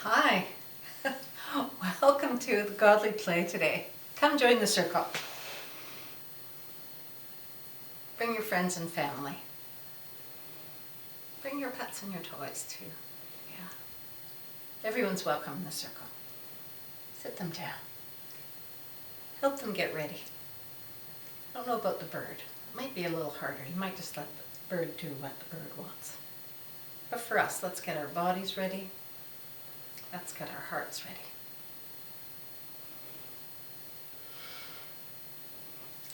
Hi, welcome to the Godly Play today. Come join the circle. Bring your friends and family. Bring your pets and your toys too. Yeah. Everyone's welcome in the circle. Sit them down. Help them get ready. I don't know about the bird. It might be a little harder. You might just let the bird do what the bird wants. But for us, let's get our bodies ready. Let's get our hearts ready.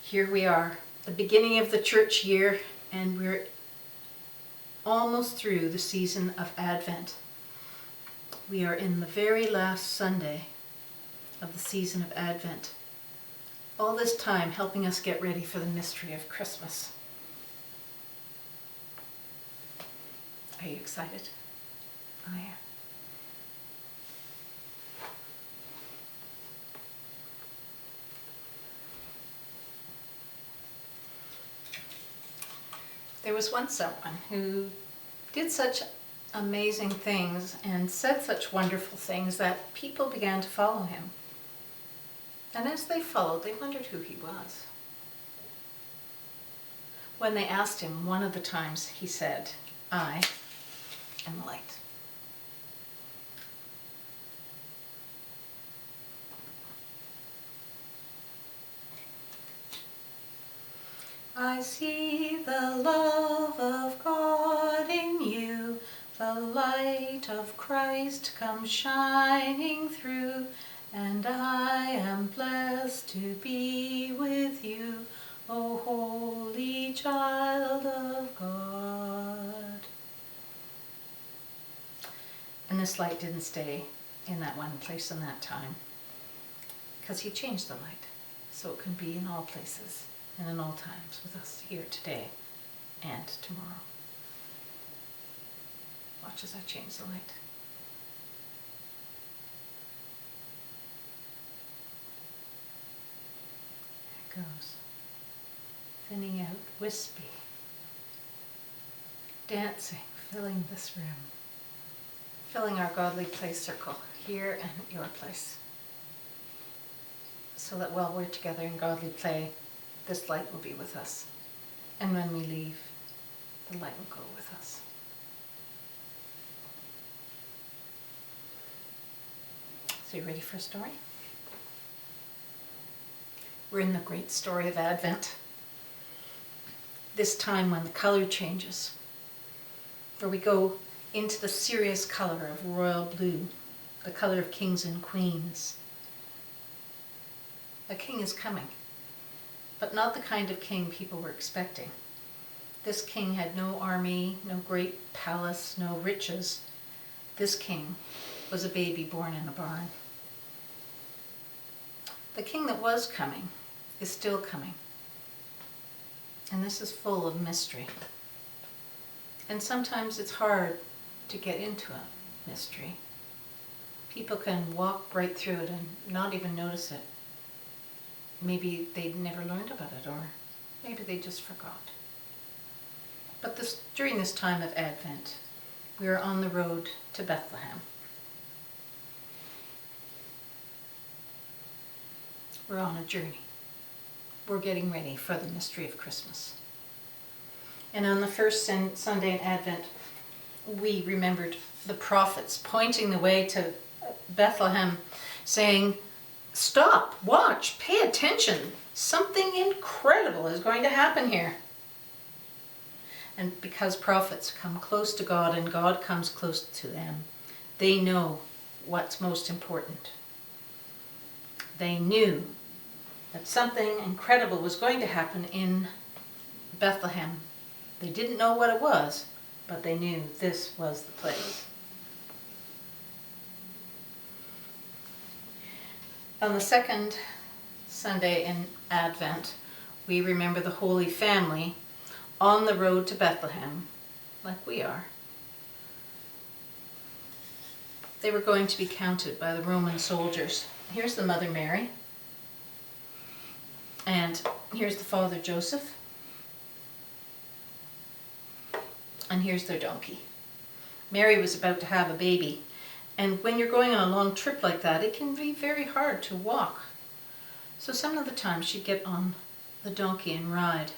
Here we are, the beginning of the church year, and we're almost through the season of Advent. We are in the very last Sunday of the season of Advent. All this time helping us get ready for the mystery of Christmas. Are you excited? I am. There was once someone who did such amazing things and said such wonderful things that people began to follow him. And as they followed, they wondered who he was. When they asked him one of the times, he said, "I am the light." I see the love of God in you, the light of Christ comes shining through, and I am blessed to be with you, O holy child of God. And this light didn't stay in that one place in that time, because he changed the light so it can be in all places and in all times with us here today and tomorrow. Watch as I change the light. There it goes. Thinning out, wispy, dancing, filling this room, filling our Godly Play circle here and at your place, so that while we're together in Godly Play, this light will be with us. And when we leave, the light will go with us. So you ready for a story? We're in the great story of Advent. This time when the color changes, where we go into the serious color of royal blue, the color of kings and queens. A king is coming, but not the kind of king people were expecting. This king had no army, no great palace, no riches. This king was a baby born in a barn. The king that was coming is still coming. And this is full of mystery. And sometimes it's hard to get into a mystery. People can walk right through it and not even notice it. Maybe they'd never learned about it, or maybe they just forgot. But during this time of Advent, we are on the road to Bethlehem. We're on a journey. We're getting ready for the mystery of Christmas. And on the first Sunday in Advent, we remembered the prophets pointing the way to Bethlehem, saying, "Stop, watch, pay attention. Something incredible is going to happen here." And because prophets come close to God and God comes close to them, they know what's most important. They knew that something incredible was going to happen in Bethlehem. They didn't know what it was, but they knew this was the place. On the second Sunday in Advent, we remember the Holy Family on the road to Bethlehem, like we are. They were going to be counted by the Roman soldiers. Here's the Mother Mary, and here's the Father Joseph, and here's their donkey. Mary was about to have a baby, And when you're going on a long trip like that, it can be very hard to walk. So some of the time she'd get on the donkey and ride.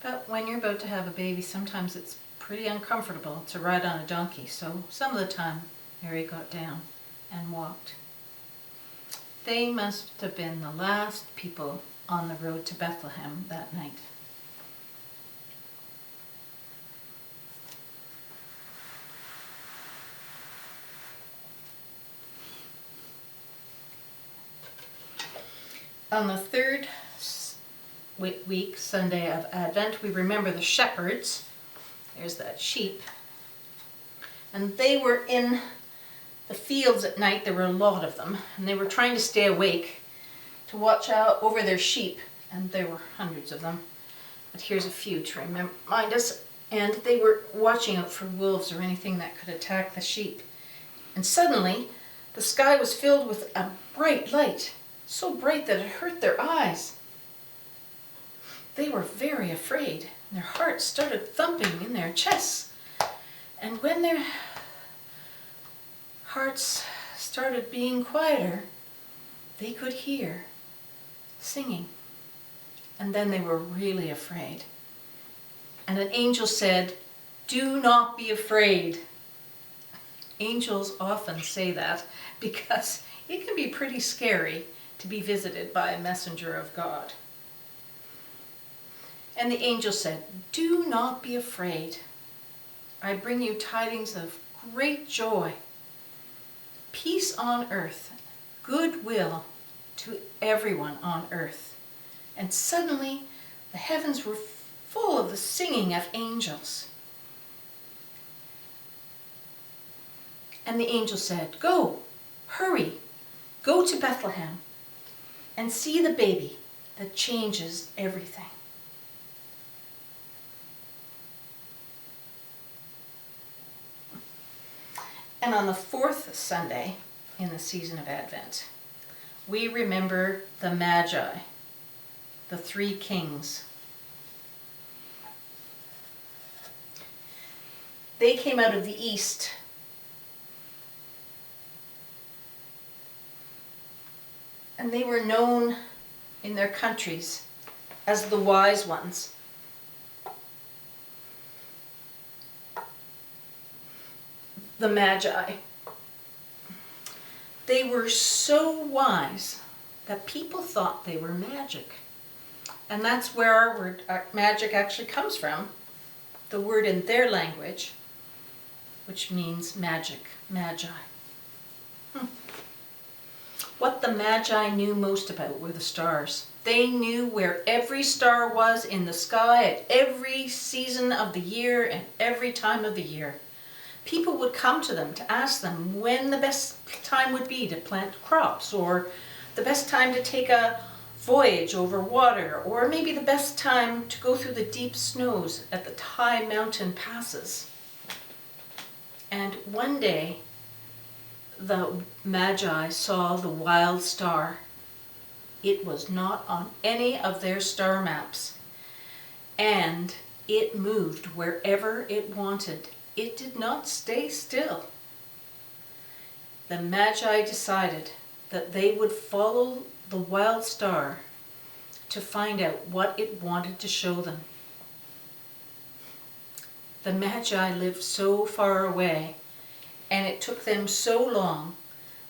But when you're about to have a baby, sometimes it's pretty uncomfortable to ride on a donkey. So some of the time Mary got down and walked. They must have been the last people on the road to Bethlehem that night. On the third week, Sunday of Advent, we remember the shepherds. There's that sheep. And they were in the fields at night. There were a lot of them. And they were trying to stay awake to watch out over their sheep. And there were hundreds of them. But here's a few to remind us. And they were watching out for wolves or anything that could attack the sheep. And suddenly, the sky was filled with a bright light. So bright that it hurt their eyes. They were very afraid. Their hearts started thumping in their chests. And when their hearts started being quieter, they could hear singing. And then they were really afraid. And an angel said, "Do not be afraid." Angels often say that because it can be pretty scary to be visited by a messenger of God. And the angel said, "Do not be afraid. I bring you tidings of great joy, peace on earth, goodwill to everyone on earth." And suddenly the heavens were full of the singing of angels. And the angel said, "Go, hurry, go to Bethlehem and see the baby that changes everything." And on the fourth Sunday in the season of Advent, we remember the Magi, the three kings. They came out of the east. And they were known in their countries as the wise ones. The Magi. They were so wise that people thought they were magic. And that's where our word magic actually comes from. The word in their language, which means magic, Magi. What the Magi knew most about were the stars. They knew where every star was in the sky at every season of the year and every time of the year. People would come to them to ask them when the best time would be to plant crops, or the best time to take a voyage over water, or maybe the best time to go through the deep snows at the high mountain passes. And one day, the Magi saw the wild star. It was not on any of their star maps, and it moved wherever it wanted. It did not stay still. The Magi decided that they would follow the wild star to find out what it wanted to show them. The Magi lived so far away, and it took them so long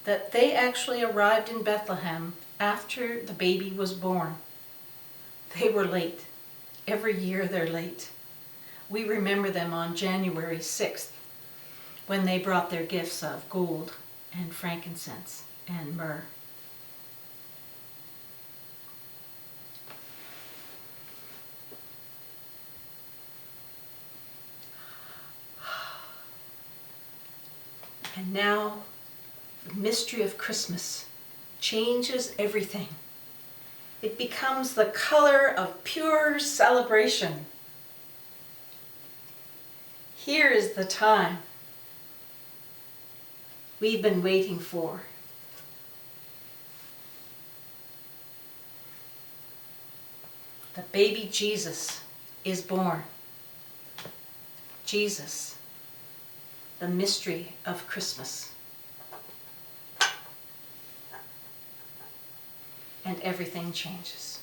that they actually arrived in Bethlehem after the baby was born. They were late. Every year they're late. We remember them on January 6th, when they brought their gifts of gold and frankincense and myrrh. And now, the mystery of Christmas changes everything. It becomes the color of pure celebration. Here is the time we've been waiting for. The baby Jesus is born. Jesus, the mystery of Christmas. and everything changes.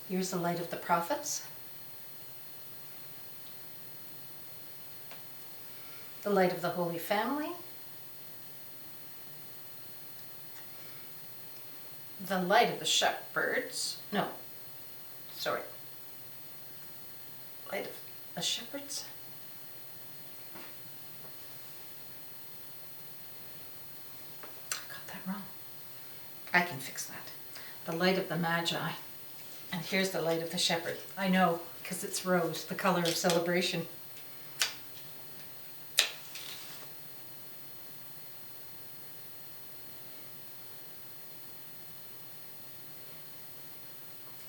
Here's the light of the prophets, the light of the Holy Family, the light of the shepherds, light of the shepherds, I got that wrong. I can fix that. The light of the Magi. And here's the light of the shepherd. I know, because it's rose, the color of celebration.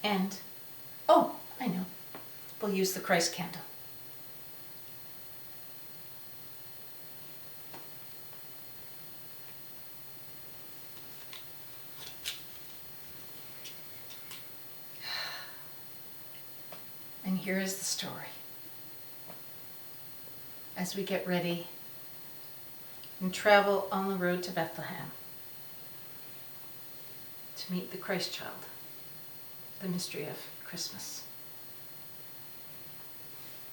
And, oh, I know, we'll use the Christ candle. And here is the story. As we get ready and travel on the road to Bethlehem to meet the Christ child, the mystery of Christmas.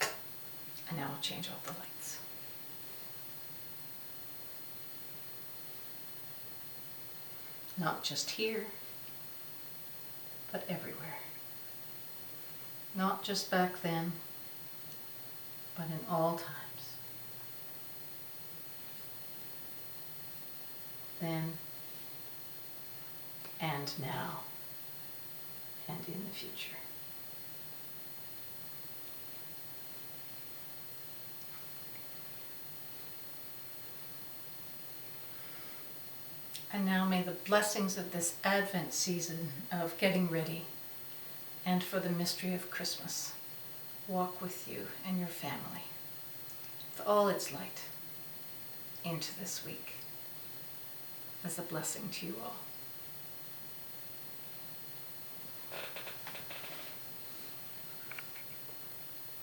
And now I'll change all the lights. Not just here, but everywhere. Not just back then, but in all times. Then and now and in the future. And now may the blessings of this Advent season of getting ready and for the mystery of Christmas walk with you and your family with all its light into this week as a blessing to you all.